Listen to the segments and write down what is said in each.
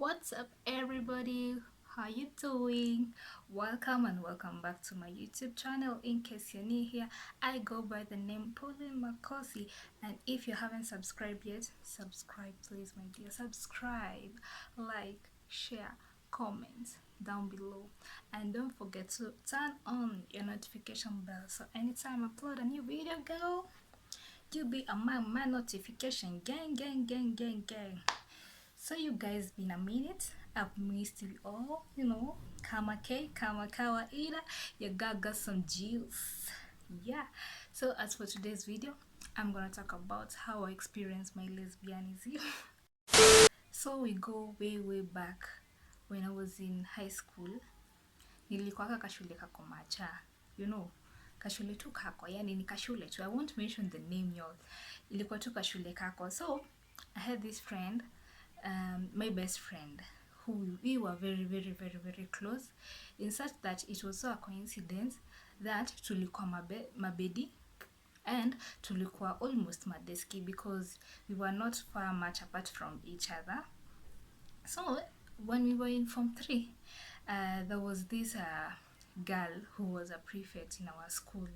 What's up, everybody? How you doing? Welcome and welcome back to my YouTube channel. In case you're new here, I go by the name Pauline Makosi, and if you haven't subscribed yet, subscribe please, my dear. Subscribe, like, share, comment down below, and don't forget to turn on your notification bell so anytime I upload a new video, girl, you'll be on my notification. Gang. So you guys, been a minute. I've missed you all, Kama kawaida, you got some juice. Yeah. So as for today's video, I'm gonna talk about how I experienced my lesbianism. So we go way back when I was in high school. Nilikuwa kashule kako macha, kashule tu kako, yani ni kashule tu. I won't mention the name, y'all. Ilikuwa tu kashule kako. So I had this friend, my best friend, who we were very close, in such that it was so a coincidence that tulikuwa mabedi and tulikuwa almost madeski, because we were not far much apart from each other. So when we were in Form 3, there was this girl who was a prefect in our school,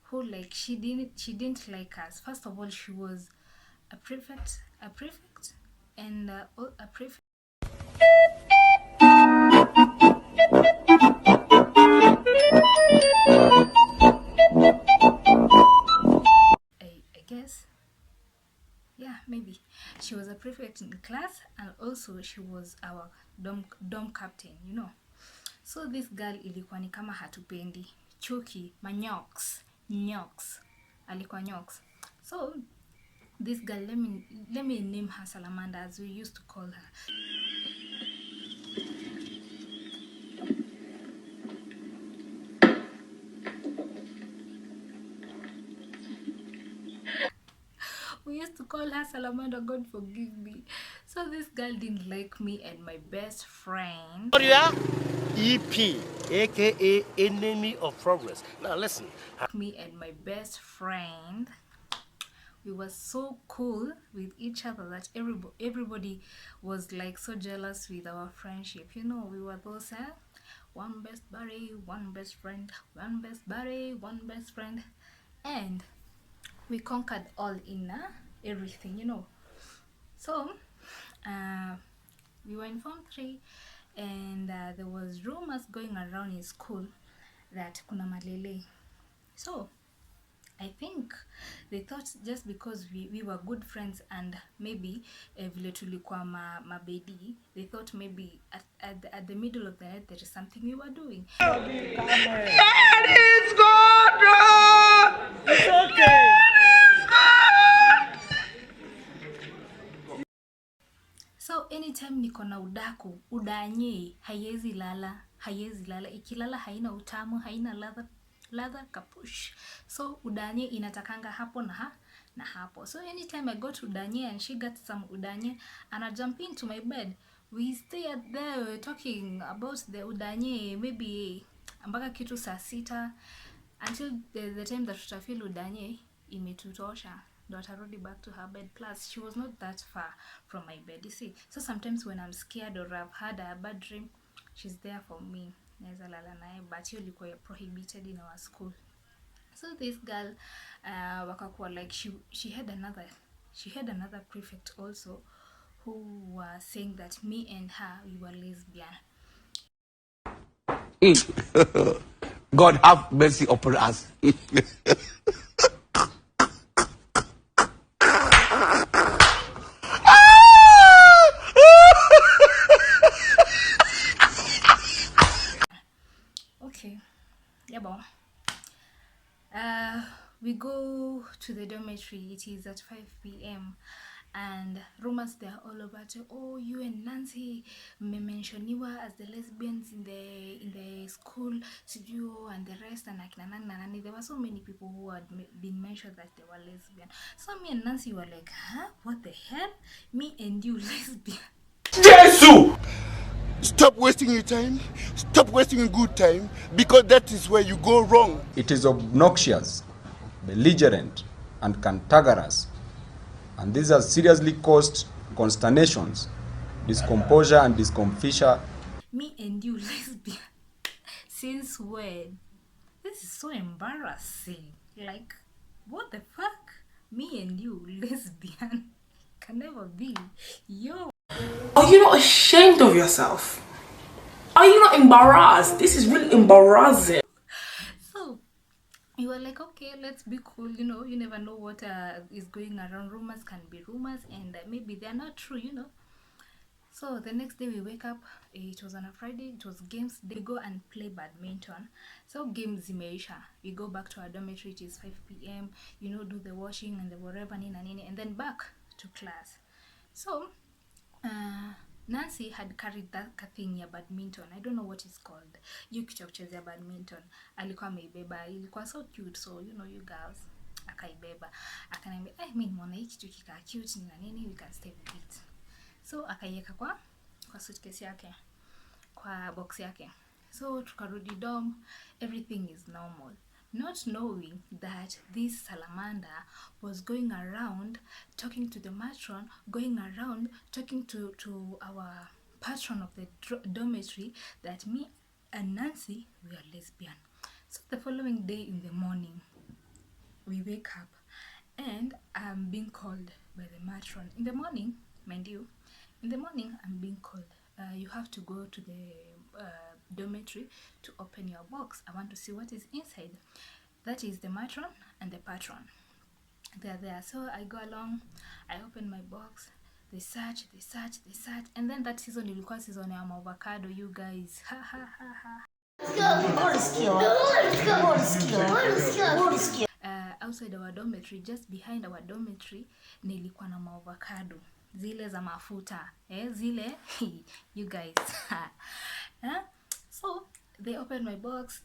who, like, she didn't like us. First of all, she was a prefect and a prefect. I guess, yeah, maybe she was a prefect in class, and also she was our dom captain, So this girl ilikuwa ni kama hatupendi, chuki, manyoks, alikuwa nyoks. So this girl, let me name her Salamander, as we used to call her. We used to call her Salamander, God forgive me. So this girl didn't like me and my best friend. EP, aka enemy of progress. Now listen. Me and my best friend, we were so cool with each other that everybody was like so jealous with our friendship. We were those one best buddy, one best friend, one best buddy, one best friend, and we conquered all in everything. So we were in Form 3, and there was rumors going around in school that kuna malele. So I think they thought just because we were good friends and maybe vile tulikuwa mabedi, they thought maybe at the middle of the night there is something we were doing. God is good! It's okay! So anytime niko na udaku, udanye haiwezi lala, ikilala haina utamu, haina ladha kapush. So udanye inatakanga hapo na hapo. So anytime I go to udanye and she got some udanye and I jump into my bed, we stay at there talking about the udanye, maybe mpaka kitu saa 6, until the time that tutafeel udanye imetutosha, ndo atarudi back to her bed. Plus she was not that far from my bed, you see. So sometimes when I'm scared or I've had a bad dream, she's there for me, naweza lala naye, but hiyo ilikuwa prohibited in our school. So this girl wakakuwa like she had another prefect also, who was saying that me and her, we were lesbian. God have mercy upon us. Okay, yeah, bon. We go to the dormitory. It is at 5 p.m. and rumors they are all about, oh, you and Nancy mentioned as the lesbians in the school, Sijuo and the rest, and like there were so many people who had been mentioned that they were lesbian. So me and Nancy were like, huh? What the hell? Me and you lesbian? Jesus! Stop wasting your time. Stop wasting your good time, because that is where you go wrong. It is obnoxious, belligerent, and cantankerous, and this has seriously caused consternations discomposure and discomfiture. Me and you lesbian. Since when? This is so embarrassing. Like, what the fuck? Me and you lesbian can never be. Yo. Are you not ashamed of yourself? Are you not embarrassed? This is really embarrassing. So you were like, okay, let's be cool. You know, you never know what is going around. Rumors can be rumors, and maybe they're not true. You know. So the next day we wake up, it was on a Friday, it was games day, we go and play badminton. So games zimeisha, we go back to our dormitory, it is 5 p.m, you know, do the washing and the whatever, nini, and then back to class. So Nancy had carried that thing ya badminton, I don't know what it's called, you kitu ya kuchezea badminton, alikuwa ameibeba, ilikuwa so cute, so you know, you girls, akaibeba, akaniambia, mimi nimeona hiki kitu kikaa cute na nini, we can stay with it. So akaiweka kwa suitcase yake, kwa box yake. So tukarudi dorm, everything is normal, not knowing that this salamander was going around talking to the matron, going around talking to our patron of the dormitory that me and Nancy, we are lesbian. So the following day in the morning, we wake up and I'm being called by the matron. In the morning, mind you, in the morning I'm being called. You have to go to the dormitory to open your box. I want to see what is inside. That is the matron and the patron. They're there. So I go along, I open my box, they search, and then that season ilikuwa season ya avocado, you guys. Ha ha ha ha. Outside our dormitory, just behind our dormitory, nilikuwa na avocado zile za mafuta, zile you guys. So they opened my box,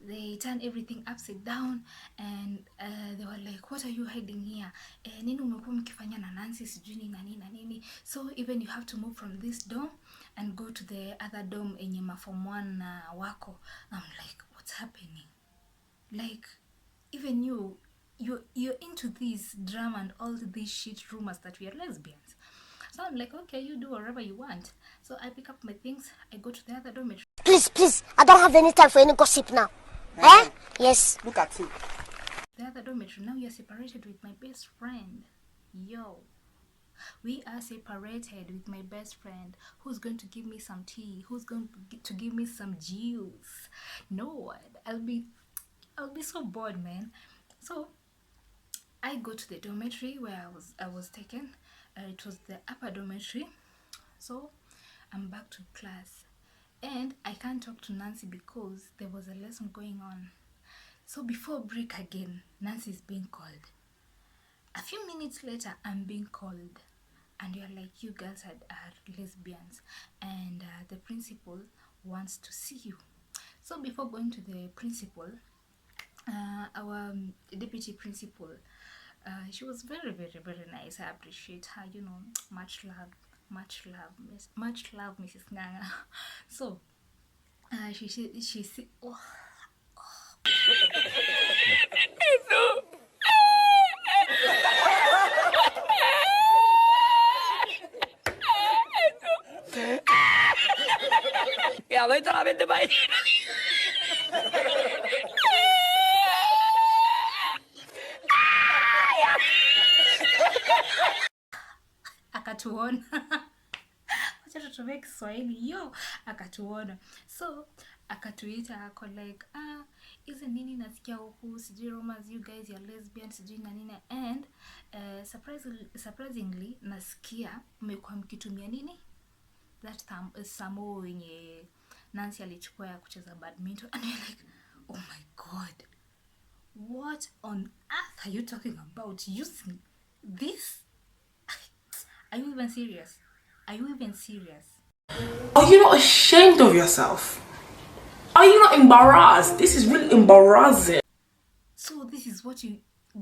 they turned everything upside down, and they were like, what are you hiding here? Nini umekuwa mkifanya na Nancy sijui nini na nini. So even you have to move from this dorm and go to the other dorm enye form 1 wako. I'm like, what's happening? Like, even you're into this drama and all these shit rumors that we are lesbians. So I'm like, okay, you do whatever you want. So I pick up my things, I go to the other dormitory. Please, I don't have any time for any gossip now. Eh? Yes. Look at him. The other dormitory, now you're separated with my best friend. Yo. We are separated with my best friend. Who's going to give me some tea? Who's going to give me some juice? No one. I'll be so bored, man. So I go to the dormitory where I was taken. It was the upper dormitory. So I'm back to class, and I can't talk to Nancy because there was a lesson going on. So before break again, Nancy is being called. A few minutes later, I'm being called, and you're like, you girls are lesbians, and the principal wants to see you. So before going to the principal, our deputy principal, she was very, very, very nice. I appreciate her, you know. Much love, Mrs. Nganga. So she said, oh. Ya, vete a la mente para ahí. Akatuona. Wacha tutumie Kiswahili, yo, akatuona. So akatuita, ako like, hizi nini nasikia huku, sijui rumors you guys are lesbians, sijui na nini. And surprisingly nasikia mmekuwa mkitumia nini, that samo wenye Nancy alichukua ya kucheza badminton. And you're like, oh my god, what on earth are you talking about, using this? Are you even serious? Are you even serious? Are you not ashamed of yourself? Are you not embarrassed? This is really embarrassing. So this is what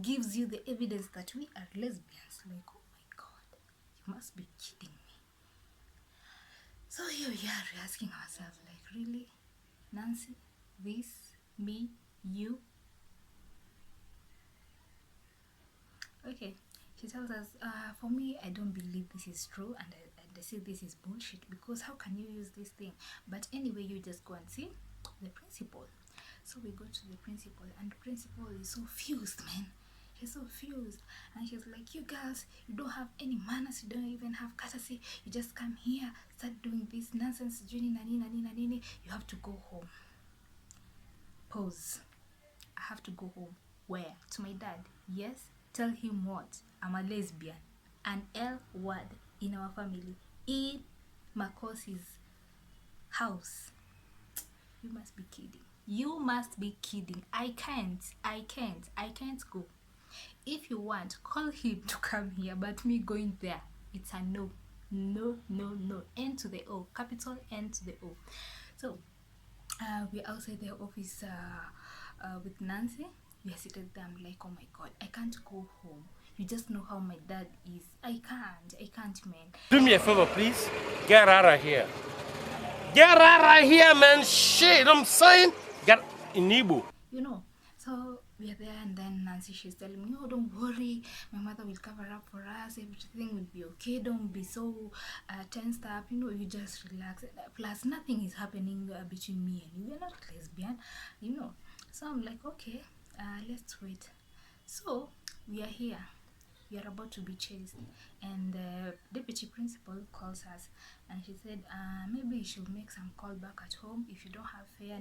gives you the evidence that we are lesbians. Like, oh my god, you must be kidding me. So here we are asking ourselves, like, really, Nancy, this, me, you? Okay, she tells us, for me, I don't believe this is true, and I say this is bullshit, because how can you use this thing? But anyway, you just go and see the principal. So we go to the principal, and the principal is so fused, man. She's so fused, and she's like, you girls, you don't have any manners, you don't even have courtesy, you just come here, start doing this nonsense, you have to go home. Pause. I have to go home. Where? To my dad. Yes. Tell him what? I'm a lesbian. An L word in our family. In Makosi's house. You must be kidding. You must be kidding. I can't go. If you want, call him to come here, but me going there, it's a no. No. N to the O. Capital N to the O. So we're outside the office with Nancy. We are seated there. I'm like, oh my god, I can't go home. You just know how my dad is. I can't, man. Do me a favor, please. Get out of here. Get out of here, man. Shit, I'm saying. Get in Igbo. You know, so we are there, and then Nancy, she's telling me, oh, don't worry, my mother will cover up for us, everything will be okay, don't be so tensed up, you know, you just relax. Plus nothing is happening between me and you, we're not lesbian, you know. So I'm like, okay, let's wait. So we are here, we are about to be chased, and the deputy principal calls us, and she said, maybe you should make some call back at home if you don't have fare.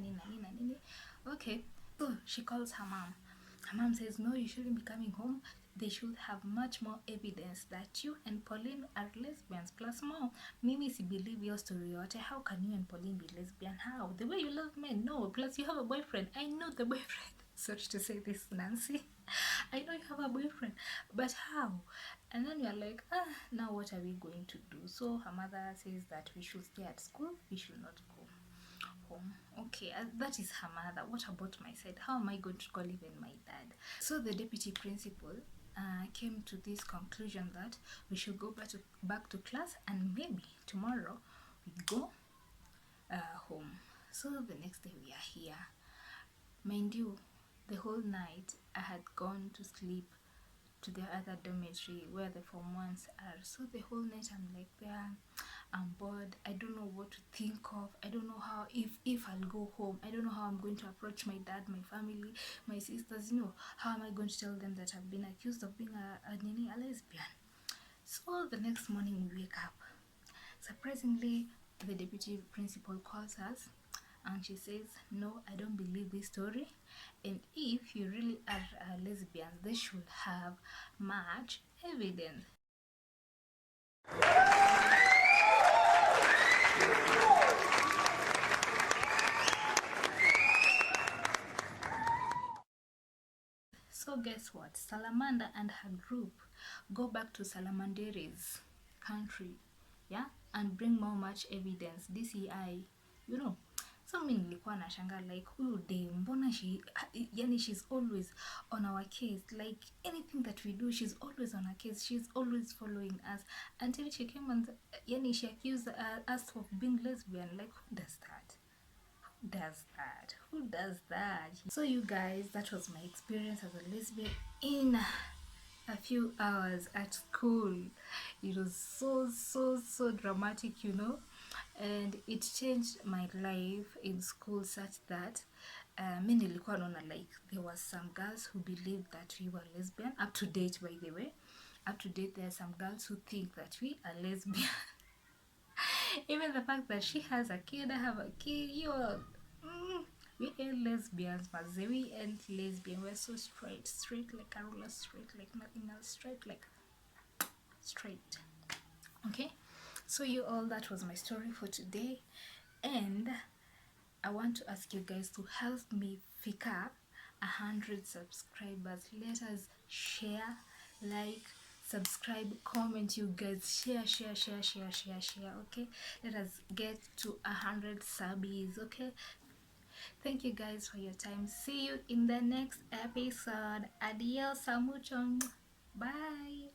Okay. So she calls her mom. Her mom says, no, you shouldn't be coming home. They should have much more evidence that you and Pauline are lesbians. Plus more, Mimi, si believe your story. How can you and Pauline be lesbian? How? The way you love men? No. Plus you have a boyfriend. I know the boyfriend. Sorry to say this, Nancy. I know you have a boyfriend. But how? And then you're like, now what are we going to do? So her mother says that we should stay at school. We should not go home. Okay, that is her mother. What about my side? How am I going to call even my dad? So the deputy principal came to this conclusion that we should go back to class, and maybe tomorrow we go home. So the next day we are here. Mind you, the whole night I had gone to sleep to the other dormitory where the form ones are. So the whole night I'm like there, I'm bored, I don't know what to think of, I don't know how, if I'll go home, I don't know how I'm going to approach my dad, my family, my sisters, you know, how am I going to tell them that I've been accused of being a lesbian? So the next morning we wake up. Surprisingly, the deputy principal calls us, and she says, no, I don't believe this story, and if you really are lesbians, they should have much evidence. So guess what? Salamander and her group go back to Salamandere's country, yeah, and bring more much evidence, DCI, you know. So mimi nilikuwa nashanga like, huyu dem, mbona yani she's always on our case, like anything that we do she's always on our case, she's always following us, until she came and yani she accused us of being lesbian. Like, who does that? So you guys, that was my experience as a lesbian in a few hours at school. It was so dramatic, you know, and it changed my life in school such that mi nilikuwa naona like there was some girls who believed that we were lesbian. Up to date, by the way, there are some girls who think that we are lesbian. Even the fact that she has a kid, I have a kid, we ain't lesbians, but we ain't lesbian. We're so straight like a ruler, straight like nothing else, straight like straight. Okay, so you all, that was my story for today, and I want to ask you guys to help me fika 100 subscribers. Let us share, like, subscribe, comment. You guys share. Okay, let us get to 100 subbies. Okay, thank you guys for your time. See you in the next episode. Adios, mucho. Bye.